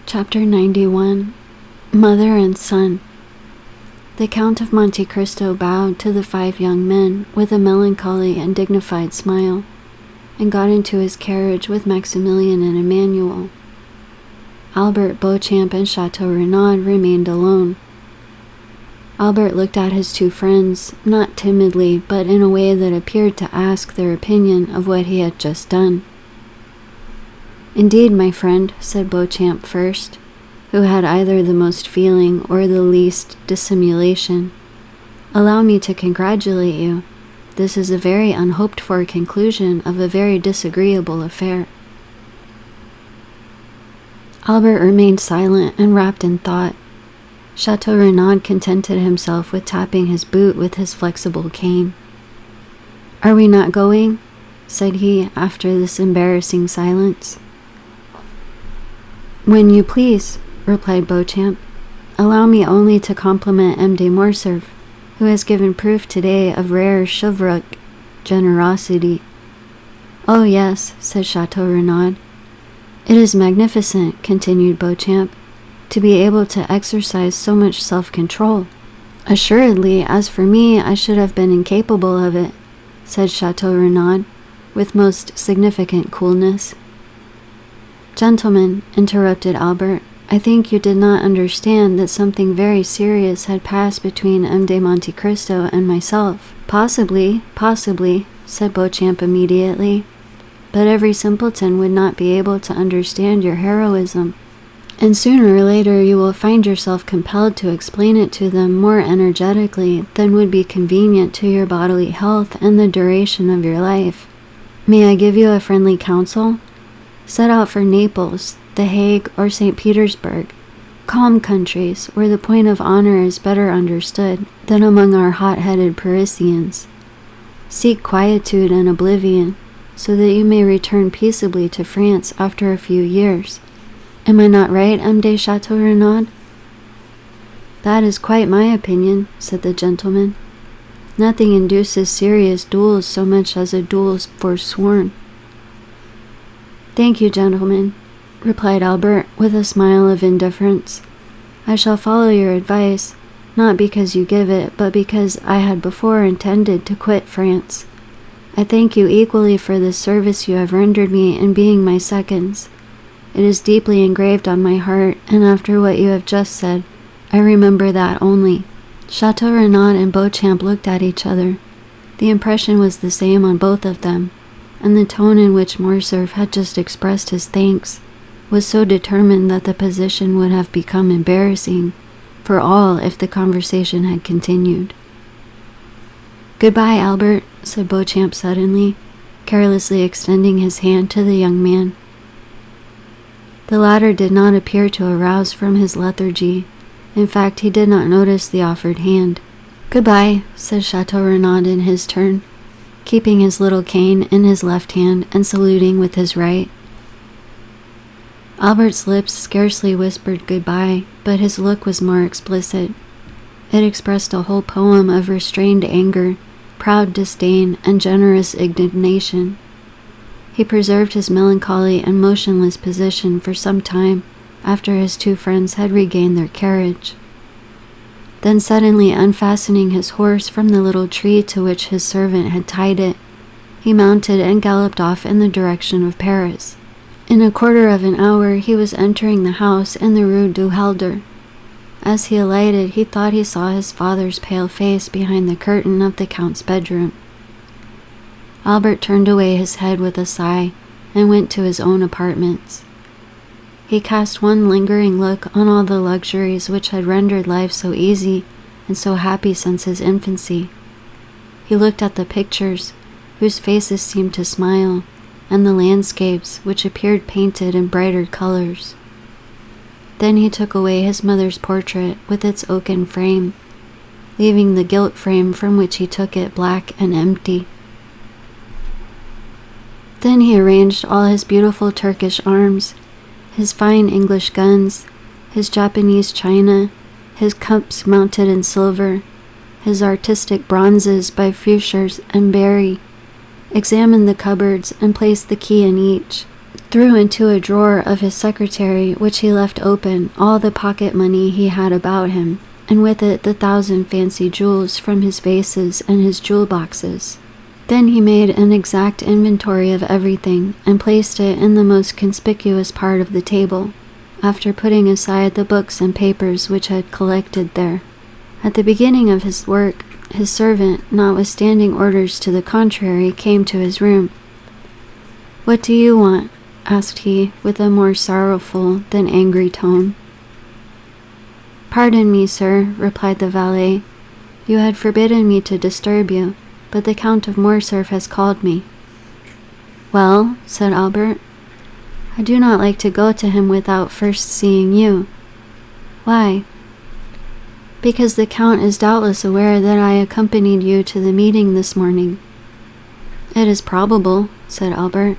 Chapter 91. Mother and Son. The Count of Monte Cristo bowed to the 5 young men with a melancholy and dignified smile, and got into his carriage with Maximilian and Emmanuel. Albert, Beauchamp, and Chateau Renaud remained alone. Albert looked at his 2 friends, not timidly, but in a way that appeared to ask their opinion of what he had just done. "Indeed, my friend," said Beauchamp first, who had either the most feeling or the least dissimulation, "allow me to congratulate you. This is a very unhoped-for conclusion of a very disagreeable affair." Albert remained silent and wrapped in thought. Chateau Renaud contented himself with tapping his boot with his flexible cane. "Are we not going?" said he after this embarrassing silence. "When you please," replied Beauchamp. "Allow me only to compliment M. de Morcerf, who has given proof today of rare chivalric generosity." "Oh, yes," said Chateau Renaud. "It is magnificent," continued Beauchamp, "to be able to exercise so much self-control." "Assuredly, as for me, I should have been incapable of it," said Chateau Renaud, with most significant coolness. "Gentlemen," interrupted Albert, "I think you did not understand that something very serious had passed between M. de Monte Cristo and myself." Possibly, said Beauchamp immediately, "but every simpleton would not be able to understand your heroism, and sooner or later you will find yourself compelled to explain it to them more energetically than would be convenient to your bodily health and the duration of your life. May I give you a friendly counsel? Set out for Naples, The Hague, or St. Petersburg, calm countries where the point of honor is better understood than among our hot-headed Parisians. Seek quietude and oblivion, so that you may return peaceably to France after a few years. Am I not right, M. de Chateau Renaud?" "That is quite my opinion," said the gentleman. "Nothing induces serious duels so much as a duel forsworn." "Thank you, gentlemen," replied Albert with a smile of indifference. "I shall follow your advice, not because you give it, but because I had before intended to quit France. I thank you equally for the service you have rendered me in being my seconds. It is deeply engraved on my heart, and after what you have just said, I remember that only." Chateau Renaud and Beauchamp looked at each other. The impression was the same on both of them, and the tone in which Morcerf had just expressed his thanks was so determined that the position would have become embarrassing for all if the conversation had continued. "Goodbye, Albert," said Beauchamp suddenly, carelessly extending his hand to the young man. The latter did not appear to arouse from his lethargy. In fact, he did not notice the offered hand. "Goodbye," said Chateau Renaud in his turn, keeping his little cane in his left hand and saluting with his right. Albert's lips scarcely whispered goodbye, but his look was more explicit. It expressed a whole poem of restrained anger, proud disdain, and generous indignation. He preserved his melancholy and motionless position for some time after his 2 friends had regained their carriage. Then suddenly unfastening his horse from the little tree to which his servant had tied it, he mounted and galloped off in the direction of Paris. In a quarter of an hour he was entering the house in the Rue du Helder. As he alighted, he thought he saw his father's pale face behind the curtain of the Count's bedroom. Albert turned away his head with a sigh and went to his own apartments. He cast one lingering look on all the luxuries which had rendered life so easy and so happy since his infancy. He looked at the pictures, whose faces seemed to smile, and the landscapes, which appeared painted in brighter colors. Then he took away his mother's portrait with its oaken frame, leaving the gilt frame from which he took it black and empty. Then he arranged all his beautiful Turkish arms, his fine English guns, his Japanese china, his cups mounted in silver, his artistic bronzes by Feuchers and Barry, examined the cupboards and placed the key in each, threw into a drawer of his secretary, which he left open, all the pocket money he had about him, and with it the 1,000 fancy jewels from his vases and his jewel boxes. Then he made an exact inventory of everything and placed it in the most conspicuous part of the table, after putting aside the books and papers which had collected there. At the beginning of his work, his servant, notwithstanding orders to the contrary, came to his room. "What do you want?" asked he, with a more sorrowful than angry tone. "Pardon me, sir," replied the valet. "You had forbidden me to disturb you, but the Count of Morcerf has called me." "Well," said Albert, "I do not like to go to him without first seeing you." "Why?" "Because the Count is doubtless aware that I accompanied you to the meeting this morning." "It is probable," said Albert.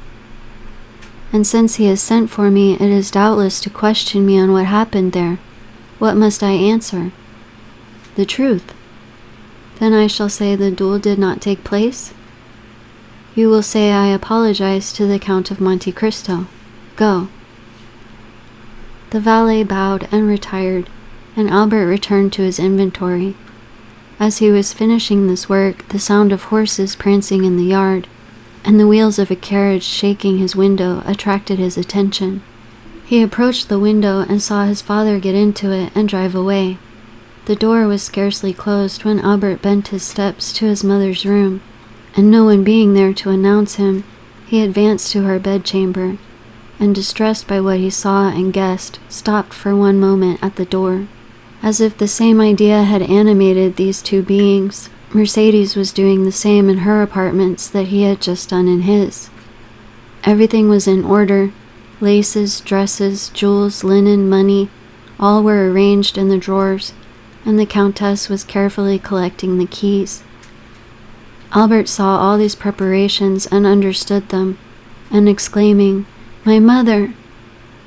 "And since he has sent for me, it is doubtless to question me on what happened there. What must I answer?" "The truth." "Then I shall say the duel did not take place?" "You will say I apologize to the Count of Monte Cristo. Go." The valet bowed and retired, and Albert returned to his inventory. As he was finishing this work, the sound of horses prancing in the yard, and the wheels of a carriage shaking his window attracted his attention. He approached the window and saw his father get into it and drive away. The door was scarcely closed when Albert bent his steps to his mother's room, and no one being there to announce him, he advanced to her bedchamber, and distressed by what he saw and guessed, stopped for one moment at the door. As if the same idea had animated these two beings, Mercedes was doing the same in her apartments that he had just done in his. Everything was in order. Laces, dresses, jewels, linen, money, all were arranged in the drawers, and the Countess was carefully collecting the keys. Albert saw all these preparations and understood them, and exclaiming, "My mother!"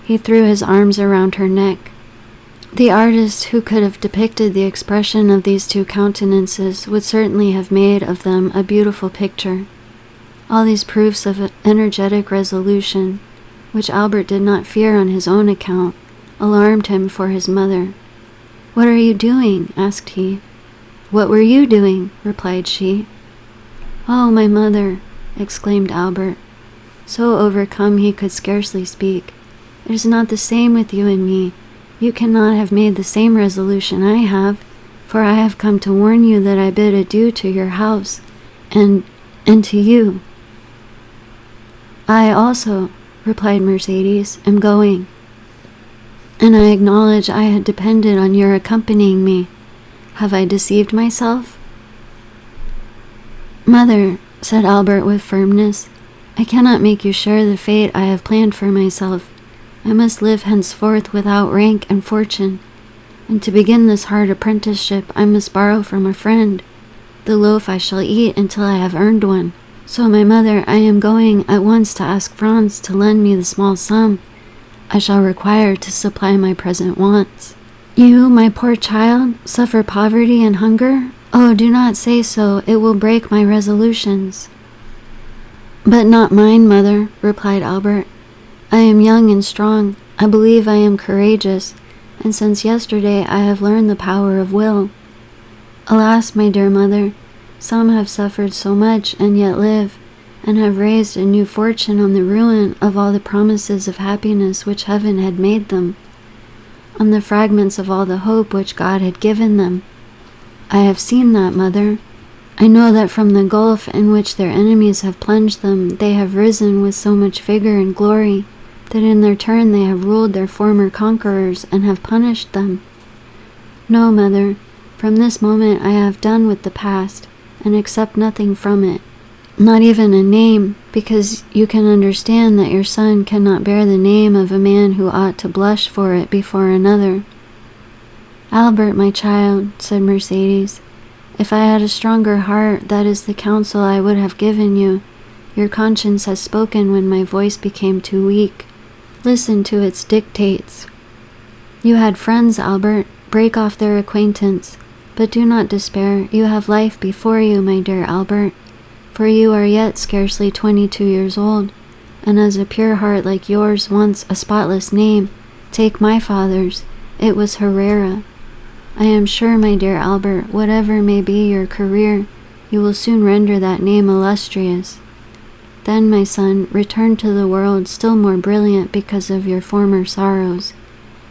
he threw his arms around her neck. The artist who could have depicted the expression of these two countenances would certainly have made of them a beautiful picture. All these proofs of energetic resolution, which Albert did not fear on his own account, alarmed him for his mother. "What are you doing?" asked he. "What were you doing?" replied she. "Oh, my mother!" exclaimed Albert, so overcome he could scarcely speak. "It is not the same with you and me. You cannot have made the same resolution I have, for I have come to warn you that I bid adieu to your house, and to you." "I also," replied Mercedes, "am going. And I acknowledge I had depended on your accompanying me. Have I deceived myself?" "Mother," said Albert with firmness, "I cannot make you share the fate I have planned for myself. I must live henceforth without rank and fortune, and to begin this hard apprenticeship I must borrow from a friend. The loaf I shall eat until I have earned one. So, my mother, I am going at once to ask Franz to lend me the small sum I shall require to supply my present wants." "You, my poor child, suffer poverty and hunger? Oh, do not say so, it will break my resolutions." "But not mine, mother," replied Albert. "I am young and strong. I believe I am courageous, and since yesterday I have learned the power of will. Alas, my dear mother, some have suffered so much and yet live, and have raised a new fortune on the ruin of all the promises of happiness which heaven had made them, on the fragments of all the hope which God had given them. I have seen that, mother. I know that from the gulf in which their enemies have plunged them, they have risen with so much vigor and glory, that in their turn they have ruled their former conquerors and have punished them. No, mother, from this moment I have done with the past, and accept nothing from it, not even a name, because you can understand that your son cannot bear the name of a man who ought to blush for it before another." "Albert, my child," said Mercedes, "if I had a stronger heart, that is the counsel I would have given you. Your conscience has spoken when my voice became too weak. Listen to its dictates. You had friends, Albert. Break off their acquaintance. But do not despair. You have life before you, my dear Albert, for you are yet scarcely 22 years old, and as a pure heart like yours wants a spotless name, take my father's. It was Herrera. I am sure, my dear Albert, whatever may be your career, you will soon render that name illustrious. Then, my son, return to the world still more brilliant because of your former sorrows.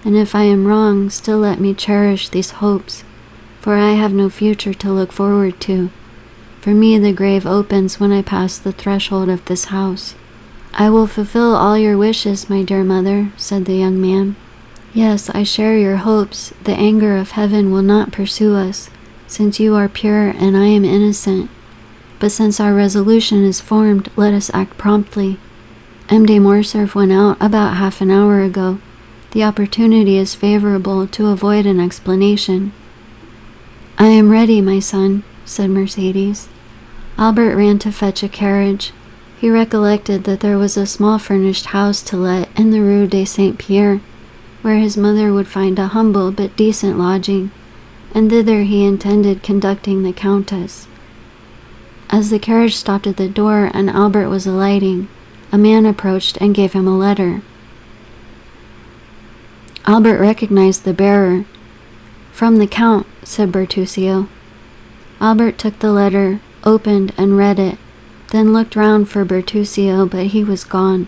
And if I am wrong, still let me cherish these hopes, for I have no future to look forward to. For me the grave opens when I pass the threshold of this house. I will fulfill all your wishes, my dear mother, said the young man. Yes, I share your hopes. The anger of heaven will not pursue us, since you are pure and I am innocent. But since our resolution is formed, let us act promptly. M. de Morcerf went out about half an hour ago. The opportunity is favorable to avoid an explanation. I am ready, my son, said Mercedes. Albert ran to fetch a carriage. He recollected that there was a small furnished house to let in the Rue de Saint-Pierre, where his mother would find a humble but decent lodging, and thither he intended conducting the Countess. As the carriage stopped at the door and Albert was alighting, a man approached and gave him a letter. Albert recognized the bearer. From the Count, said Bertuccio. Albert took the letter, opened and read it, then looked round for Bertuccio, but he was gone.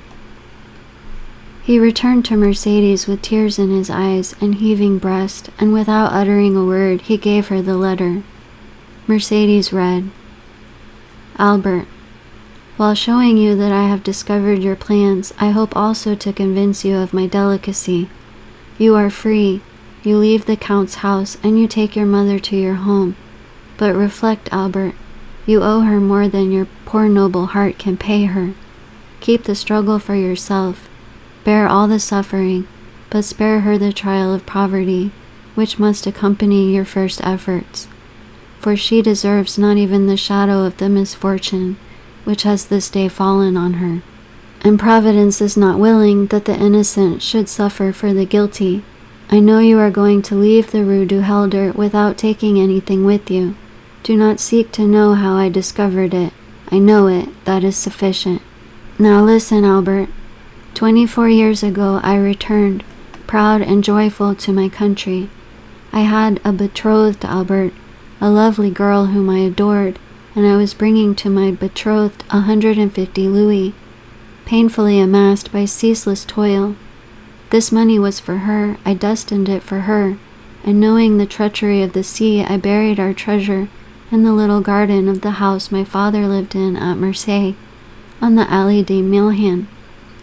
He returned to Mercedes with tears in his eyes and heaving breast, and without uttering a word he gave her the letter. Mercedes read, Albert, while showing you that I have discovered your plans, I hope also to convince you of my delicacy. You are free. You leave the Count's house, and you take your mother to your home. But reflect, Albert, you owe her more than your poor noble heart can pay her. Keep the struggle for yourself. Bear all the suffering, but spare her the trial of poverty, which must accompany your first efforts. For she deserves not even the shadow of the misfortune which has this day fallen on her. And Providence is not willing that the innocent should suffer for the guilty. I know you are going to leave the Rue du Helder without taking anything with you. Do not seek to know how I discovered it. I know it, that is sufficient. Now listen, Albert. 24 years ago I returned, proud and joyful, to my country. I had a betrothed, Albert, a lovely girl whom I adored, and I was bringing to my betrothed 150 louis, painfully amassed by ceaseless toil. This money was for her, I destined it for her, and knowing the treachery of the sea, I buried our treasure in the little garden of the house my father lived in at Marseille, on the Allée des Milhan.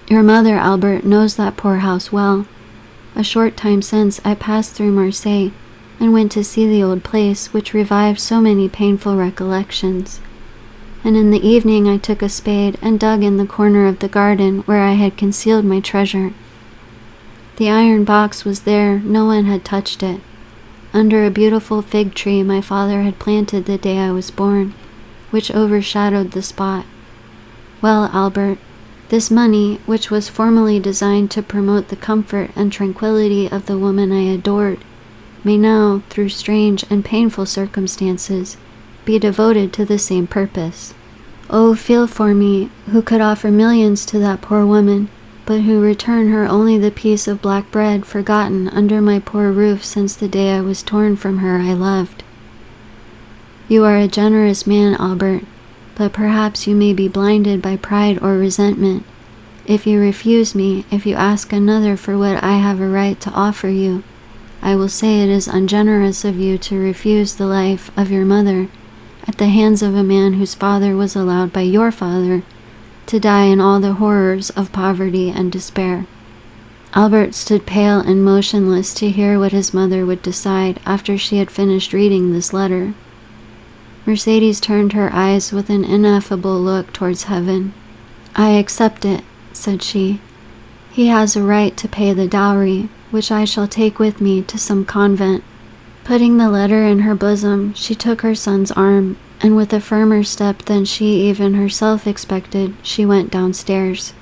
Your mother, Albert, knows that poor house well. A short time since I passed through Marseille, and went to see the old place which revived so many painful recollections. And in the evening I took a spade and dug in the corner of the garden where I had concealed my treasure. The iron box was there, no one had touched it. Under a beautiful fig tree my father had planted the day I was born, which overshadowed the spot. Well, Albert, this money, which was formerly designed to promote the comfort and tranquility of the woman I adored, may now, through strange and painful circumstances, be devoted to the same purpose. Oh, feel for me, who could offer millions to that poor woman, but who return her only the piece of black bread forgotten under my poor roof since the day I was torn from her I loved. You are a generous man, Albert, but perhaps you may be blinded by pride or resentment. If you refuse me, if you ask another for what I have a right to offer you, I will say it is ungenerous of you to refuse the life of your mother at the hands of a man whose father was allowed by your father to die in all the horrors of poverty and despair. Albert stood pale and motionless to hear what his mother would decide after she had finished reading this letter. Mercedes turned her eyes with an ineffable look towards heaven. I accept it, said she. He has a right to pay the dowry, which I shall take with me to some convent. Putting the letter in her bosom, she took her son's arm, and with a firmer step than she even herself expected, she went downstairs.